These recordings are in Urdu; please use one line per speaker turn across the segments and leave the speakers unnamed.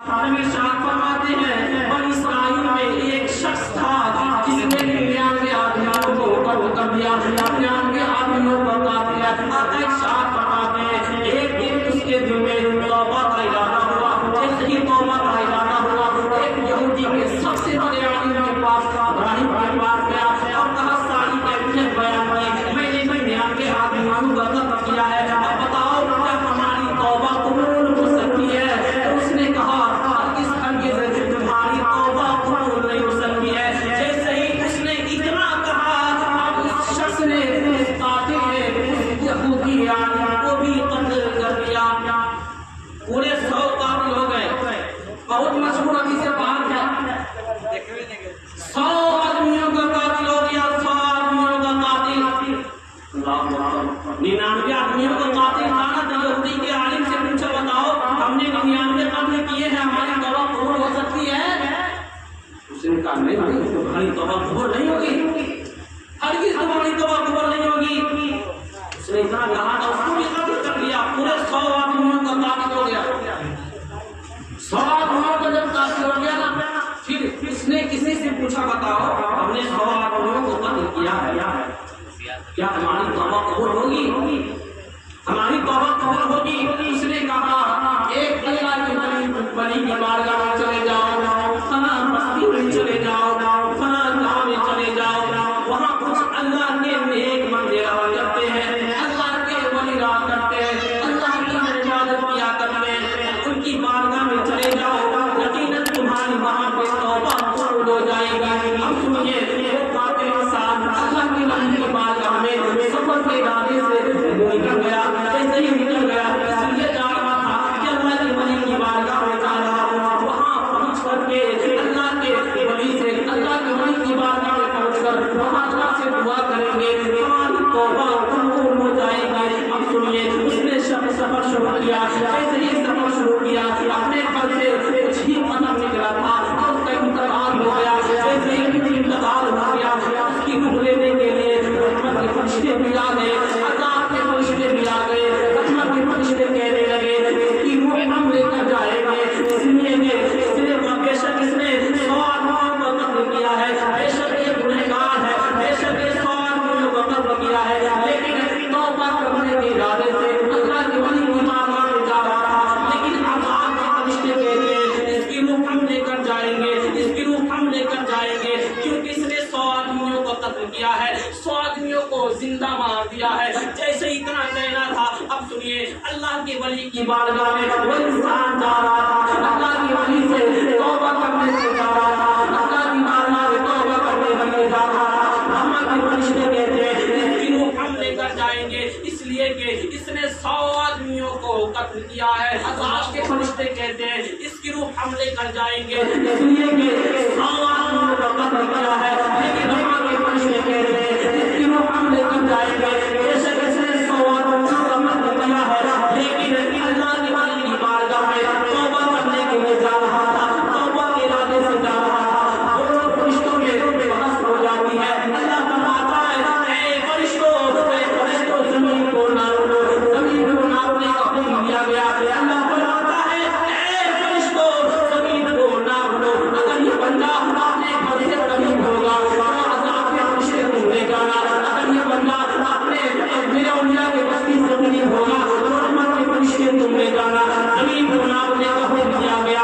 ہمیں ارشاد فرماتے ہیں بنی اسرائیل میں ایک شخص تھا جس نے 99 آدمیوں کو قتل کر دیا، 99 آدمیوں کو قتل کیا۔ آقا ارشاد فرماتے ہیں ایک دن اس کے دل میں توبہ کا ارادہ ہوا، ایک ہی توبہ کا ارادہ ہوا۔ ایک یہودی کے سب سے بڑے عالم کے پاس ابراہیم کے پاس گیا اور کہا ساری کیفیت بیان کی، میں نے 99 آدمیوں کو قتل کیا ہے، اب بتاؤ کیا ہماری توبہ قبول ہو سکتی ہے؟ تو اس نے کہا ہرگز ہرگز تمہاری توبہ قبول نہیں ہو سکتی ہے۔ جیسے ہی اس نے اتنا کہا اب اس شخص نے اس قاتل نے اس یہودی عالم کو بھی قتل کر دیا۔ پورے 100 قاتل ہو گئے۔ بہت مشہور حدیث پاک ہے، 100 آدمیوں کا قاتل ہو گیا، 100 آدمیوں کا قاتل، 99 آدمیوں کا قاتل تھا نا۔ یہودی کے عالم سے پوچھا بتاؤ ہم نے 99 قتل کیے ہیں، ہماری توبہ قبول ہو سکتی ہے؟ اس نے کہا نہیں، تمہاری توبہ قبول نہیں ہوگی، ہرگز تمہاری توبہ قبول نہیں ہوگی۔ اس نے اتنا کہا تھا، اس کو بھی قتل کر دیا، پورے 100 آدمیوں کا قاتل ہو گیا۔ 100 آدمیوں کا جب قاتل ہو گیا نا، پھر اس نے کسی سے پوچھا بتاؤ ہم نے 100 آدمیوں کو قتل کیا ہے، کیا ہماری توبہ قبول ہوگی؟ ہماری توبہ قبول ہوگی؟ اس نے کہا ایک اللہ کی بڑی کی بارگاہ میں چلے جاؤ، فلاں بستی میں چلے جاؤ، فلاں گاؤں میں چلے جاؤ، وہاں کچھ اللہ کے نیک بندے رہا کرتے ہیں، اللہ کے ولی رہا کرتے ہیں، اللہ کی عبادت کیا کرتے ہیں، ان کی بارگاہ میں چلے جاؤ، یقیناً تمہاری وہاں پہ توبہ قبول ہو جائے گی۔ اب سنیے وہ قاتل انسان اللہ کی ولی کی بارگاہ میں سفر کے ارادے سے نکل گیا، ایسے ہی نکل گیا، اس لیے جا رہا تھا کہ اللہ کے ولی کی بارگاہ میں جا رہا ہوں، وہاں پہنچ کر کے اللہ کے ولی سے، اللہ کے ولی کی بارگاہ میں پہنچ کر وہاں اللہ سے دعا کریں گے، ہماری توبہ قبول ہو جائے گی۔ اب سنیے اس نے سفر شروع کیا، ایسے ہی سفر شروع کیا، اپنے گھر سے کچھ ہی قدم نکلا تھا اور اس کا انتقال ہو گیا، ایسے ہی انتقال ہو گیا، اس کی روح لینے کے لیے رحمت کے فرشتے بھی آ گئے، عذاب کے فرشتے بھی آ گئے، رحمت کے فرشتے کہنے لگے اس کی روح ہم لے کر جائیں گے، اس لیے بے شک اس نے 100 آدمیوں کو قتل کیا ہے، بے شک یہ گنہگار ہے، بے شک یہ 100 آدمیوں کو قتل کیا ہے، لیکن توبہ کرنے کے ارادے سے اللہ کے ولی کی بارگاہ میں جا رہا تھا، لیکن عذاب کے فرشتے کہتے ہیں اس کی روح ہم لے کر جائیں گے، اس کی روح ہم لے کر جائیں گے، کیونکہ اس نے 100 آدمیوں کو قتل کیا ہے، 100 آدمیوں کو زندہ مار دیا ہے۔ جیسے اتنا کہنا تھا، اب سنیے اللہ کے ولی کی بارگاہ میں وہ انسان جا رہا تھا، اللہ کے ولی سے توبہ کرنے سے جا رہا تھا، اللہ کی بارگاہ میں توبہ کرنے کے لیے جا رہا تھا، رحمت کے فرشتے کہتے ہیں اس کی روح ہم لے کر جائیں گے، اس لیے کہ اس نے 100 آدمیوں کو قتل کیا ہے، عذاب کے فرشتے کہتے ہیں اس کی روح ہم لے کر جائیں گے، اس لیے کہ 100 آدمیوں کو قتل کیا ہے، لیکن رحمت کے فرشتے کہتے ہیں اس کی روح ہم لے کر جائیں گے، بے شک اس نے 100 آدمیوں کو قتل کیا ہے، لیکن اللہ کے ولی کی بارگاہ میں توبہ کرنے کے لیے جا رہا تھا، توبہ کے ارادے سے جا رہا تھا، اور فرشتوں میں بحث ہو جاتی ہے، اللہ فرماتا ہے اے فرشتوں زمین کو ناپو، زمین کو ناپنے کا حکم دیا گیا، اللہ فرماتا ہے اے فرشتوں زمین کو ناپ لو، اگر یہ بندہ اپنے گھر سے قریب ہوگا تو عذاب کے فرشتے کو لے جانا، اگر یہ بندہ اپنے میرے اولیاء کے بستی سے قریب ہوگا تو رحمت کے فرشتے کو لے جانا، زمین کو ناپنے کا حکم دیا گیا،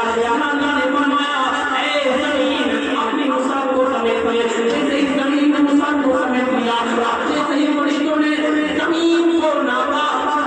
اللہ نے فرمایا اے زمین اپنی وسعت کو سمیٹ لے، جیسے ہی زمین نے وسعت کو سمیٹ لیا، جیسے ہی فرشتوں نے زمین کو ناپا،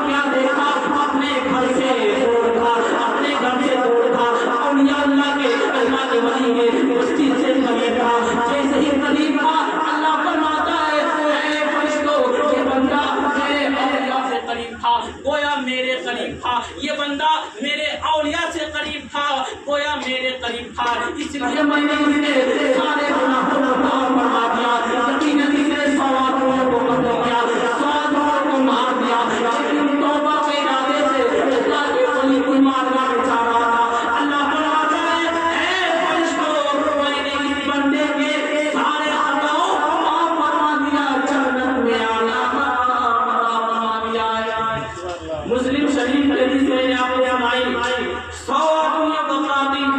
کیا دیکھا اپنے گھر سے دور تھا، اپنے گھر سے دور تھا، اولیاء اللہ کے ولی کے بستی سے قریب تھا، جیسے ہی قریب تھا اللہ فرماتا ہے اے فرشتوں یہ بندہ میرے اولیاء سے قریب تھا، گویا میرے قریب تھا، یہ بندہ میرے اولیاء سے قریب تھا، گویا میرے قریب تھا، اس لیے میں نے اس کے سارے گناہوں کو معاف فرما دیا، یقیناً اس نے 100 آدمیوں کو قتل کیا، 100 آدمیوں کو مار دیا، لیکن توبہ کے ارادے سے اللہ کے ولی کی بارگاہ میں جا رہا تھا، اللہ فرماتا ہے اے فرشتوں میں نے اس بندے کے سارے خطاؤں کو معاف فرما دیا، جنت میں آنا فرما دیا ہے۔ مسلم شریف کے حدیث میں نے آپ کو سنائی، 100 آدمیوں کا قاتل